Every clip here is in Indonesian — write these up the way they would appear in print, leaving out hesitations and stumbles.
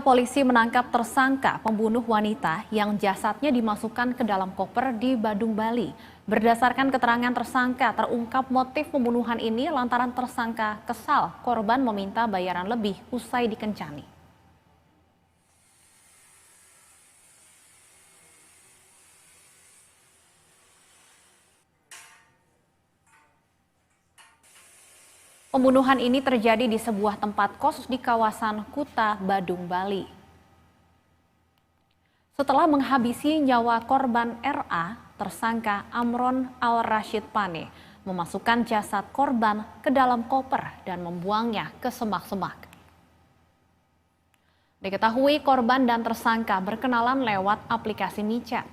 Polisi menangkap tersangka pembunuh wanita yang jasadnya dimasukkan ke dalam koper di Badung, Bali. Berdasarkan keterangan tersangka, terungkap motif pembunuhan ini lantaran tersangka kesal korban meminta bayaran lebih usai dikencani. Pembunuhan ini terjadi di sebuah tempat kos di kawasan Kuta, Badung, Bali. Setelah menghabisi nyawa korban RA, tersangka Amron Al-Rashid Pane memasukkan jasad korban ke dalam koper dan membuangnya ke semak-semak. Diketahui korban dan tersangka berkenalan lewat aplikasi micet.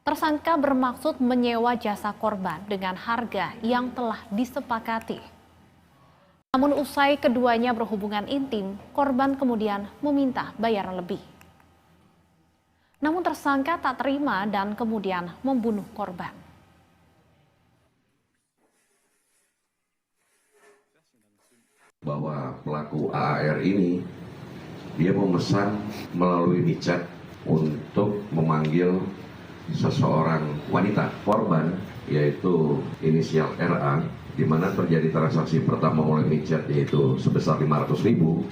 Tersangka bermaksud menyewa jasa korban dengan harga yang telah disepakati. Namun usai keduanya berhubungan intim, korban kemudian meminta bayaran lebih. Namun tersangka tak terima dan kemudian membunuh korban. Bahwa pelaku AAR ini, dia memesan melalui WeChat untuk memanggil seseorang wanita korban, yaitu inisial RA, di mana terjadi transaksi pertama oleh WeChat yaitu sebesar 500.000.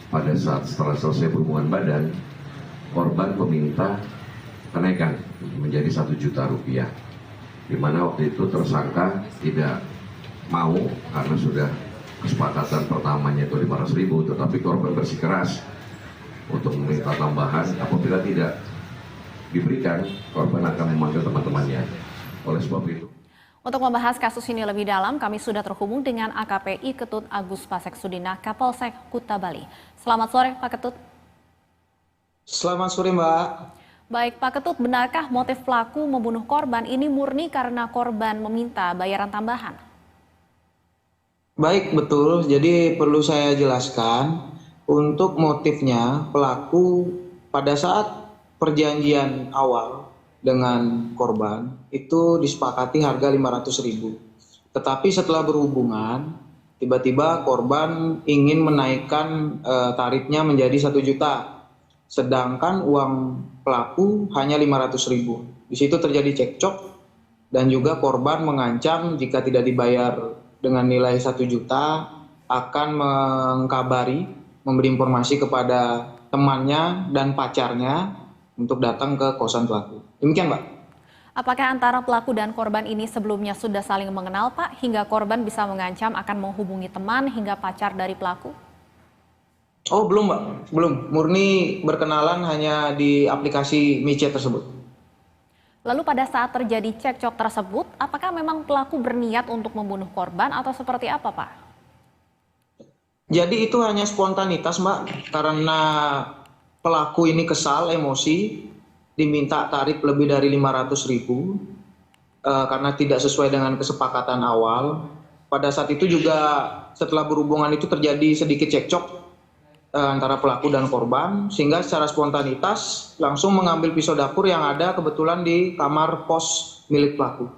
Pada saat setelah selesai berhubungan badan, korban meminta kenaikan menjadi 1 juta rupiah, di mana waktu itu tersangka tidak mau karena sudah kesepakatan pertamanya itu 500.000, tetapi korban bersikeras untuk meminta tambahan. Apabila tidak diberikan, korban akan memanggil teman-temannya. Oleh sebab itu, untuk membahas kasus ini lebih dalam, kami sudah terhubung dengan AKP Ketut Agus Pasek Sudina Kapolsek Kuta, Bali. Selamat sore, Pak Ketut. Selamat sore, Mbak. Baik, Pak Ketut, benarkah motif pelaku membunuh korban ini murni karena korban meminta bayaran tambahan? Baik, betul. Jadi perlu saya jelaskan, untuk motifnya pelaku pada saat perjanjian awal dengan korban itu disepakati harga 500.000. Tetapi setelah berhubungan, tiba-tiba korban ingin menaikkan tarifnya menjadi 1 juta. Sedangkan uang pelaku hanya 500.000. Di situ terjadi cekcok dan juga korban mengancam jika tidak dibayar dengan nilai 1 juta akan mengkabari, memberi informasi kepada temannya dan pacarnya untuk datang ke kosan pelaku. Demikian, Pak. Apakah antara pelaku dan korban ini sebelumnya sudah saling mengenal, Pak, hingga korban bisa mengancam akan menghubungi teman hingga pacar dari pelaku? Oh, belum, Mbak. Belum. Murni berkenalan hanya di aplikasi micet tersebut. Lalu pada saat terjadi cekcok tersebut, apakah memang pelaku berniat untuk membunuh korban atau seperti apa, Pak? Jadi itu hanya spontanitas, Mbak, karena pelaku ini kesal, emosi, diminta tarif lebih dari 500.000 karena tidak sesuai dengan kesepakatan awal. Pada saat itu juga setelah berhubungan itu terjadi sedikit cekcok antara pelaku dan korban, sehingga secara spontanitas langsung mengambil pisau dapur yang ada kebetulan di kamar kos milik pelaku.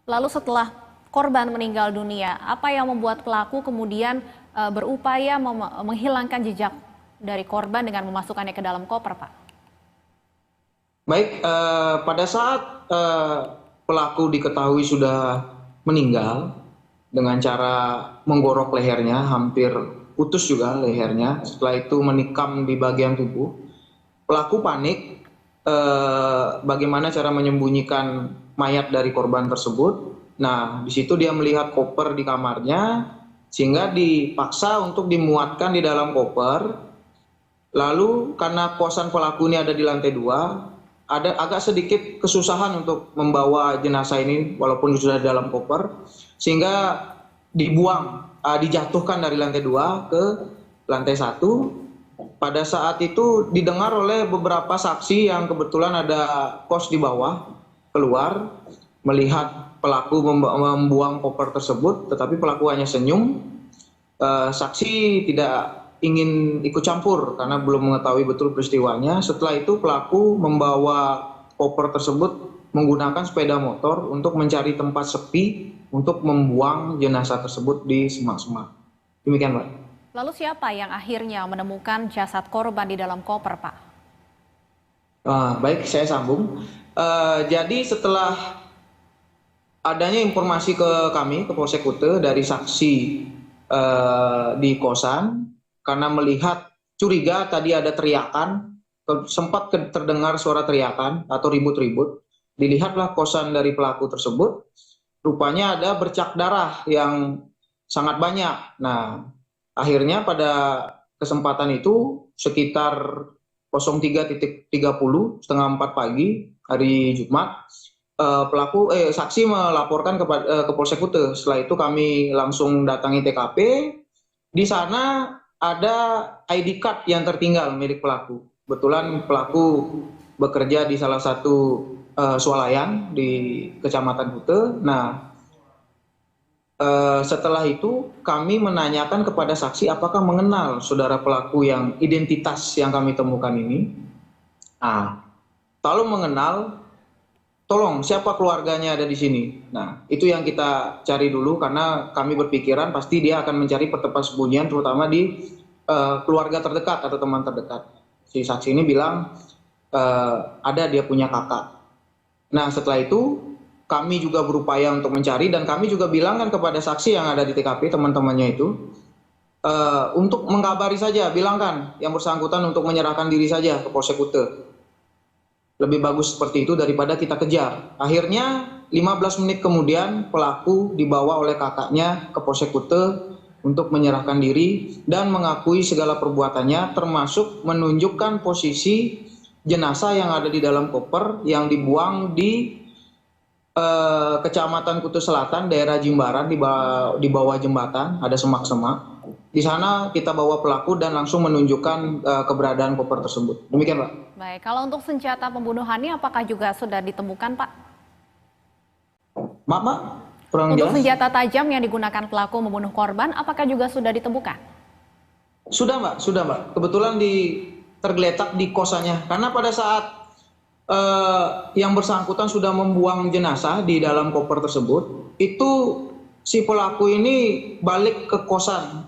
Lalu setelah korban meninggal dunia, apa yang membuat pelaku kemudian berupaya menghilangkan jejak dari korban dengan memasukkannya ke dalam koper, Pak? Baik, pada saat pelaku diketahui sudah meninggal dengan cara menggorok lehernya, hampir putus juga lehernya, setelah itu menikam di bagian tubuh, pelaku panik bagaimana cara menyembunyikan mayat dari korban tersebut. Nah, di situ dia melihat koper di kamarnya, sehingga dipaksa untuk dimuatkan di dalam koper. Lalu karena kosan pelaku ini ada di lantai 2, ada agak sedikit kesusahan untuk membawa jenazah ini walaupun sudah dalam koper, sehingga dibuang, dijatuhkan dari lantai 2 ke lantai 1. Pada saat itu didengar oleh beberapa saksi yang kebetulan ada kos di bawah keluar, melihat pelaku membuang koper tersebut, tetapi pelaku hanya senyum. Saksi tidak ingin ikut campur karena belum mengetahui betul peristiwanya. Setelah itu pelaku membawa koper tersebut menggunakan sepeda motor untuk mencari tempat sepi untuk membuang jenazah tersebut di semak-semak. Demikian, Pak. Lalu siapa yang akhirnya menemukan jasad korban di dalam koper, Pak? Baik, saya sambung. Jadi setelah adanya informasi ke kami, ke Polsek Kute dari saksi di kosan, karena melihat curiga tadi ada teriakan, sempat terdengar suara teriakan atau ribut-ribut. Dilihatlah kosan dari pelaku tersebut, rupanya ada bercak darah yang sangat banyak. Nah, akhirnya pada kesempatan itu sekitar 03.30 setengah 4 pagi hari Jumat, saksi melaporkan ke Polsek Kute. Setelah itu kami langsung datangi TKP. Di sana ada ID card yang tertinggal milik pelaku. Kebetulan pelaku bekerja di salah satu swalayan di Kecamatan Kute. Nah, setelah itu kami menanyakan kepada saksi apakah mengenal saudara pelaku yang identitas yang kami temukan ini. Kalau mengenal, tolong siapa keluarganya ada di sini. Nah, itu yang kita cari dulu karena kami berpikiran pasti dia akan mencari persembunyian terutama di keluarga terdekat atau teman terdekat. Si saksi ini bilang ada dia punya kakak. Nah, setelah itu kami juga berupaya untuk mencari dan kami juga bilangkan kepada saksi yang ada di TKP, teman-temannya itu, untuk mengkabari saja, bilangkan yang bersangkutan untuk menyerahkan diri saja ke Polsek Kute. Lebih bagus seperti itu daripada kita kejar. Akhirnya 15 menit kemudian pelaku dibawa oleh kakaknya ke Polsek Kute untuk menyerahkan diri dan mengakui segala perbuatannya termasuk menunjukkan posisi jenazah yang ada di dalam koper yang dibuang di Kecamatan Kute Selatan, daerah Jimbaran, di bawah jembatan, ada semak-semak. Di sana kita bawa pelaku dan langsung menunjukkan keberadaan koper tersebut. Demikian, Pak. Baik, kalau untuk senjata pembunuhannya apakah juga sudah ditemukan, Pak? Maaf, kurang Untuk jelas. senjata tajam yang digunakan pelaku membunuh korban, apakah juga sudah ditemukan? Sudah, Mbak. Kebetulan tergeletak di kosannya. Karena pada saat yang bersangkutan sudah membuang jenazah di dalam koper tersebut, itu si pelaku ini balik ke kosan.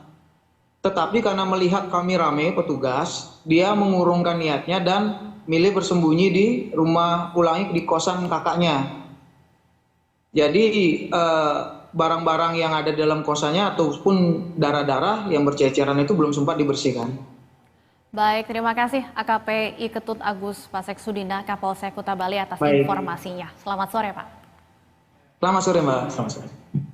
Tetapi karena melihat kami rame petugas, dia mengurungkan niatnya dan milih bersembunyi di rumah ulangi di kosan kakaknya. Jadi barang-barang yang ada di dalam kosannya ataupun darah-darah yang berceceran itu belum sempat dibersihkan. Baik, terima kasih AKP Ketut Agus Pasek Sudina Kapolsek Kuta Bali atas Baik. informasinya. Selamat sore, Pak. Selamat sore, Mbak. Selamat sore.